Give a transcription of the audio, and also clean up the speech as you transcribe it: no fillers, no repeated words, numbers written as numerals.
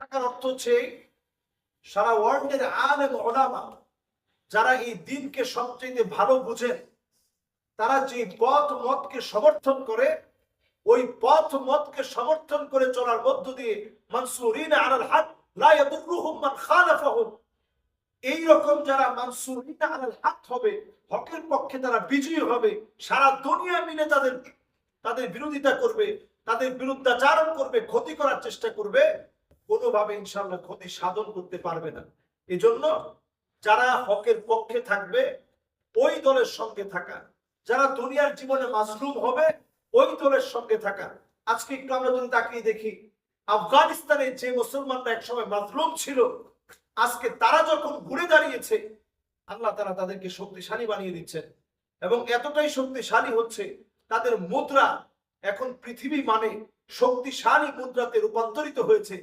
থাকার অর্থ হচ্ছে সারা ওয়ার্ল্ডের আলেম ওলামা যারা এই দিনকে সবচেয়ে ভালো বুঝেন, তারা যে পথ মতকে সমর্থন করে, ওই পথ মতকে সমর্থন করে চলার মধ্য দিয়ে মানসুরিনা আলাল হক লা ইয়াদুররুহুম মান খালাফাহুম, এই রকম যারা মানসুরিনা আলাল হক হবে, হকের পক্ষে তারা বিজয়ী হবে, সারা দুনিয়া মিলে তাদের বিরোধিতা করবে, তাদের বিরুদ্ধাচারণ করবে, ক্ষতি করার চেষ্টা করবে, কোনোভাবে ইনশাআল্লাহ ক্ষতি সাধন করতে পারবে না। এজন্য যারা হকের পক্ষে থাকবে ওই দলের সঙ্গে থাকা, যারা দুনিয়ার জীবনে মাসলুম হবে ওই দলের সঙ্গে থাকা। আজকে একটু আমরা যদি তাকিয়ে দেখি, আফগানিস্তানে যে মুসলমানরা একসময় মাসলুম ছিল, আজকে তারা যখন ঘুরে দাঁড়িয়েছে, আল্লাহ তাআলা তাদেরকে শক্তিশালী বানিয়ে দিচ্ছেন এবং এতটাই শক্তিশালী হচ্ছে তাদের মুদ্রা এখন পৃথিবী মানে শক্তিশালী মুদ্রাতে রূপান্তরিত হয়েছে।